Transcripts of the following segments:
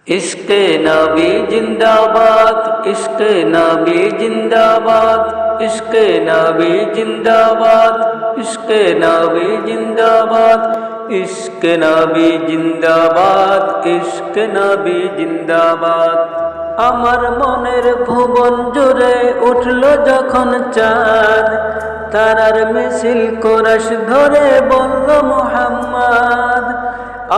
इश्क़े नबी जिंदाबाद, इश्क़े नबी जिंदाबाद, इश्क़े नबी जिंदाबाद, इश्क़े नबी जिंदाबाद, इश्क़े नबी जिंदाबाद, इश्क़े नबी जिंदाबाद। আমার মনের ভুবন জুড়ে উঠল যখন চাঁদ, তারার মিছিল কোরাস ধরে বলল মুহাম্মদ।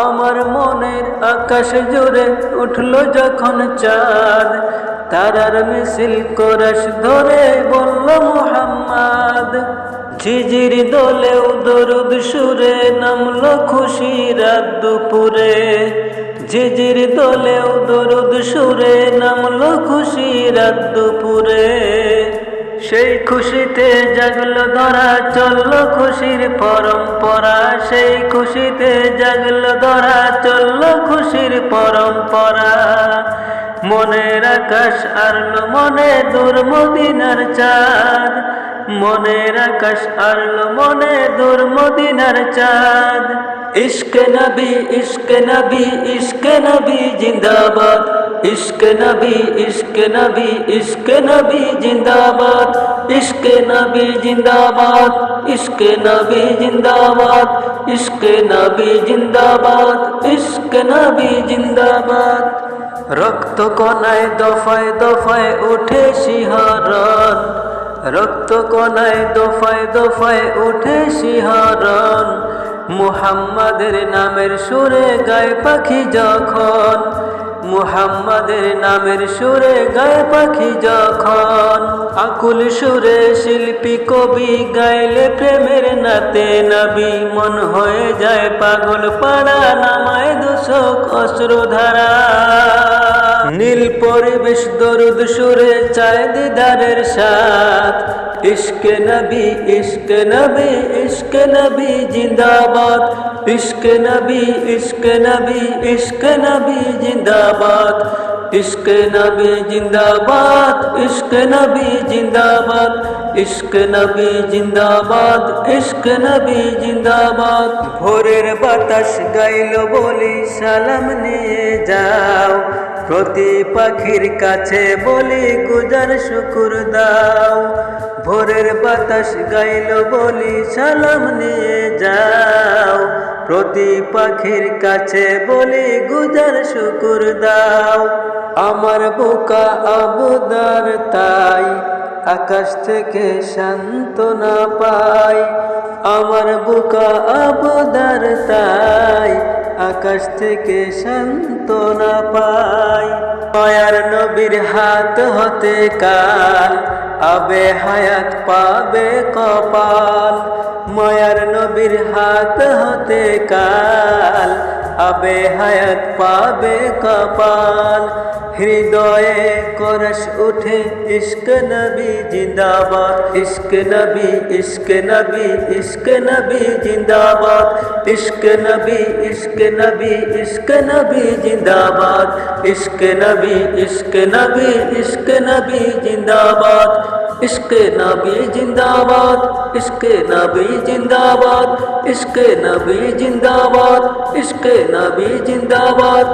আমার মনের আকাশ জুড়ে উঠল যখন চাঁদ, তারার মিছিল কোরাস ধরে বলল মুহাম্মদ। ঝিঝির দোলেও দরুদ সুরে নামলো খুশি রাত দুপুরে, ঝিঝির দোলেও দরুদ সুরে নামলো খুশি রাত দুপুরে। সেই খুশিতে জাগলো ধরা চললো খুশির পরম্পরা, সেই খুশিতে জাগলো ধরা চললো খুশির পরম্পরা। মনের আকাশ আরলো মনে দূর মদিনার চাঁদ, মনের আকাশ আরলো মনে দূর মদিনার চাঁদ। ইশকে নবী, ইশকে নবী, ইশকে নবী জিন্দাবাদ, ইশকে নবী, ইশকে নবী, ইশকে নবী জিন্দাবাদ, ইশকে নবী জিন্দাবাদ, ইশকে নবী জিন্দাবাদ, ইশকে নবী জিন্দাবাদ, ইশকে নবী জিন্দাবাদ। রক্ত কণায় দফায় দফায় উঠে শিহরণ, রক্ত কণায় দফায় দফায় উঠে শিহরণ। মুহাম্মাদের নামের সুরে গায় পাখি যখন, মুহাম্মাদের নামের সুরে গায় পাখি যখন। আকুল সুরে শিল্পী কবি গাইলে প্রেমের নাতে নবী, মন হয়ে যায় পাগল পাড়া নামায় দোষক অশ্রুধারা। নীল পরিবেশ দরুদ সুরে চায় দিদারের সাথ, ইশকে নবী, ইশকে নবী, ইশকে নবী জিন্দাবাদ, ইশকে নবী, ইশকে নবী, ইশকে নবী জিন্দাবাদ, ইশকে নবী জিন্দাবাদ, ইশকে নবী জিন্দাবাদ, ইশকে নবী জিন্দাবাদ, ইশকে নবী জিন্দাবাদ। ভোরের বাতাস গাইলো বলি সালাম নিয়ে যাও, প্রতি পাখির কাছে বলি গুজার শুকুর দাও। ভোরের বাতাস গাইলো বলি সালাম নিয়ে যাও, প্রতি পাখির কাছে বলি গুজার শুকুর দাও। আমার বুকা আবুদার তাই আকাশ থেকে সান্ত্বনা পাই, আমার বুকা আবুদার তাই আকাশ থেকে সান্ত্বনা পাই। মায়ার নবীর হাত হতে কাল আবে হায়াত পাবে কপাল, মায়ার নবীর হাত হতে কাল আবে হায়াত পাবে কপাল। হৃদয়ে করশ উঠে ইশকে নবী জিন্দাবাদ, ইশকে নবী, ইশকে নবী, ইশকে নবী জিন্দাবাদ, ইশকে নবী, ইশকে নবী, ইশকে নবী জিন্দাবাদ, ইশকে নবী, ইশকে নবী, ইশকে নবী জিন্দাবাদ, ইশকে নবী জিন্দাবাদ, ইশকে নবী জিন্দাবাদ, ইশকে নবী জিন্দাবাদ, ইশকে নবী জিন্দাবাদ।